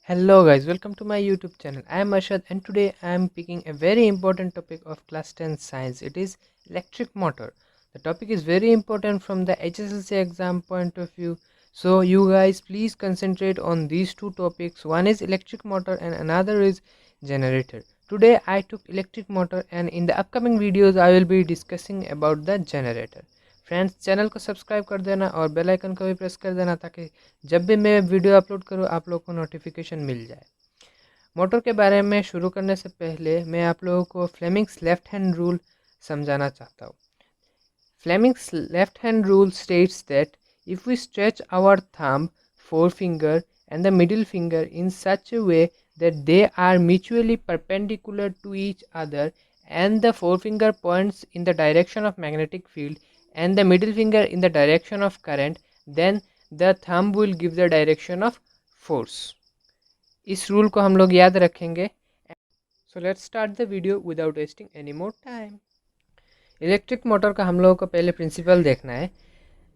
Hello guys, welcome to my YouTube channel. I am Arshad and today I am picking a very important topic of class 10 science. It is electric motor. The topic is very important from the HSLC exam point of view. So you guys please concentrate on these two topics. One is electric motor and another is generator. Today I took electric motor and in the upcoming videos I will be discussing about the generator. Friends channel को subscribe कर देना और bell icon को भी press कर देना ताकि जब भी मैं वीडियो अपलोड करूँ आप लोग को नोटिफिकेशन मिल जाए। मोटर के बारे में शुरू करने से पहले मैं आप लोगों को फ्लेमिंग्स लेफ्ट हैंड रूल समझाना चाहता हूँ। Fleming's left hand rule states that if we stretch our thumb, forefinger and the middle finger in such a way that they are mutually perpendicular to each other and the forefinger points in the direction of magnetic field and the middle finger in the direction of current, then the thumb will give the direction of force. इस rule को हम लोग याद रखेंगे. So let's start the video without wasting any more time. Electric motor का हम लोगों को पहले प्रिंसिपल देखना है.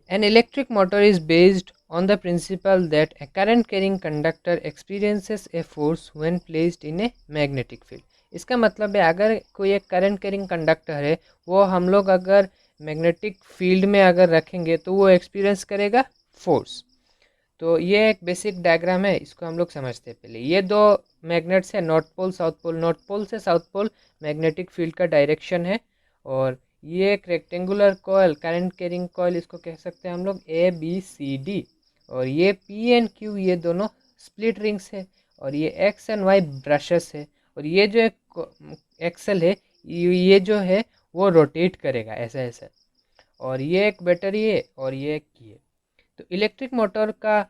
An electric motor is based on the principle that a current carrying conductor experiences a force when placed in a magnetic field. इसका मतलब है अगर कोई एक करंट कैरिंग कंडक्टर है वो हम लोग अगर मैग्नेटिक फील्ड में अगर रखेंगे तो वो एक्सपीरियंस करेगा फोर्स. तो ये एक बेसिक डायग्राम है, इसको हम लोग समझते हैं. पहले ये दो मैग्नेट्स है, north pole south pole. North pole से साउथ पोल मैग्नेटिक फील्ड का डायरेक्शन है और ये एक rectangular coil, current carrying coil इसको कह सकते हैं हम लोग, ABCD. और ये P एंड Q ये दोनों स्प्लिट रिंग्स है और ये X एंड Y ब्रशेस है. और ये जो एक एक्सल है ये जो है वो रोटेट करेगा ऐसा ऐसा. और ये एक बैटरी है और ये एक की है. तो इलेक्ट्रिक मोटर का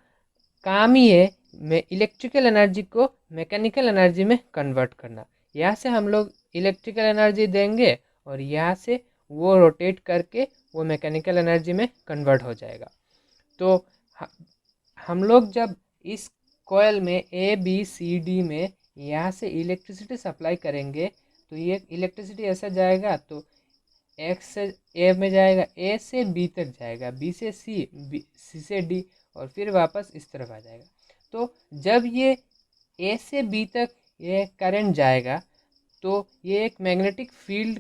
काम ही है इलेक्ट्रिकल एनर्जी को मैकेनिकल एनर्जी में कन्वर्ट करना. यहाँ से हम लोग इलेक्ट्रिकल एनर्जी देंगे और यहाँ से वो रोटेट करके वो मैकेनिकल एनर्जी में कन्वर्ट हो जाएगा. तो हम लोग जब इस कॉइल में ABCD में यहाँ से इलेक्ट्रिसिटी सप्लाई करेंगे तो ये इलेक्ट्रिसिटी ऐसा जाएगा तो X से A में जाएगा, A से B तक जाएगा, B से C, C से D और फिर वापस इस तरफ आ जाएगा. तो जब ये A से B तक ये करंट जाएगा तो ये एक मैग्नेटिक फील्ड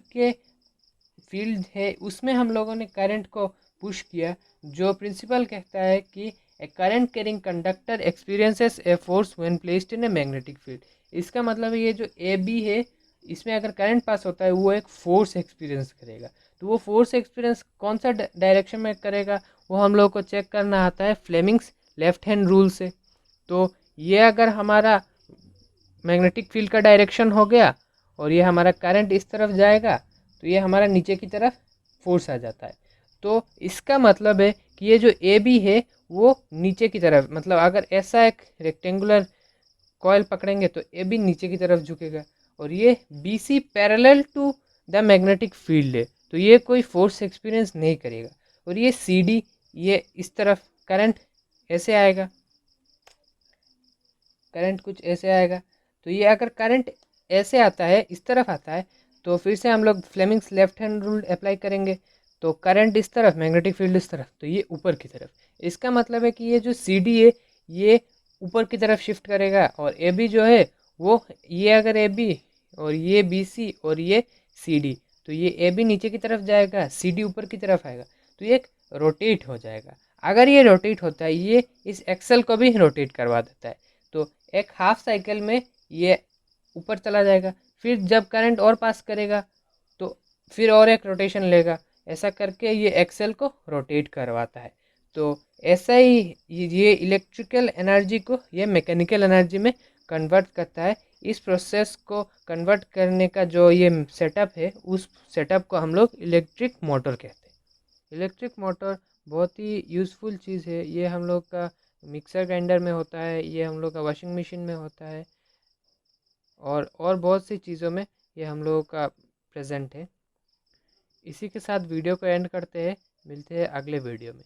है, उसमें हम लोगों ने करंट को पुश किया. जो प्रिंसिपल कहता है कि a current carrying conductor experiences a force when placed in a magnetic field. इसका मतलब ये जो AB है इसमें अगर करंट पास होता है वो एक फोर्स एक्सपीरियंस करेगा. तो वो फोर्स एक्सपीरियंस कौन सा डायरेक्शन में करेगा वो हम लोग को चेक करना आता है फ्लेमिंग्स लेफ्ट हैंड रूल से. तो ये अगर हमारा मैग्नेटिक फील्ड का डायरेक्शन हो गया और ये हमारा करंट इस तरफ जाएगा तो ये हमारा नीचे की तरफ फोर्स आ जाता है. तो इसका मतलब है कि ये जो AB है वो नीचे की तरफ, मतलब अगर ऐसा एक रेक्टेंगुलर कॉइल पकड़ेंगे तो AB नीचे की तरफ झुकेगा और ये BC parallel to the magnetic field है तो ये कोई फोर्स एक्सपीरियंस नहीं करेगा. और ये CD ये इस तरफ करंट ऐसे आएगा, करंट कुछ ऐसे आएगा. तो ये अगर करंट ऐसे आता है इस तरफ आता है तो फिर से हम लोग Fleming's left hand rule apply करेंगे. तो करंट इस तरफ, मैग्नेटिक फील्ड इस तरफ, तो ये ऊपर की तरफ. इसका मतलब है कि ये जो CD है ये ऊपर की तरफ शिफ्ट करेगा और AB जो है वो ये अगर AB और ये BC और ये CD तो ये AB नीचे की तरफ जाएगा, CD ऊपर की तरफ आएगा. तो ये एक रोटेट हो जाएगा. अगर ये रोटेट होता है ये इस एक्सल को भी रोटेट करवा देता है. तो एक हाफ साइकिल में ये ऊपर चला जाएगा, फिर जब करंट और पास करेगा तो फिर और एक रोटेशन लेगा. ऐसा करके ये एक्सेल को रोटेट करवाता है. तो ऐसा ही ये इलेक्ट्रिकल एनर्जी को ये मैकेनिकल एनर्जी में कन्वर्ट करता है. इस प्रोसेस को कन्वर्ट करने का जो ये सेटअप है उस सेटअप को हम लोग इलेक्ट्रिक मोटर कहते हैं. इलेक्ट्रिक मोटर बहुत ही यूज़फुल चीज़ है. ये हम लोग का मिक्सर ग्राइंडर में होता है, ये हम लोग का वॉशिंग मशीन में होता है और बहुत सी चीज़ों में ये हम लोगों का प्रेजेंट है. इसी के साथ वीडियो को एंड करते हैं, मिलते हैं अगले वीडियो में.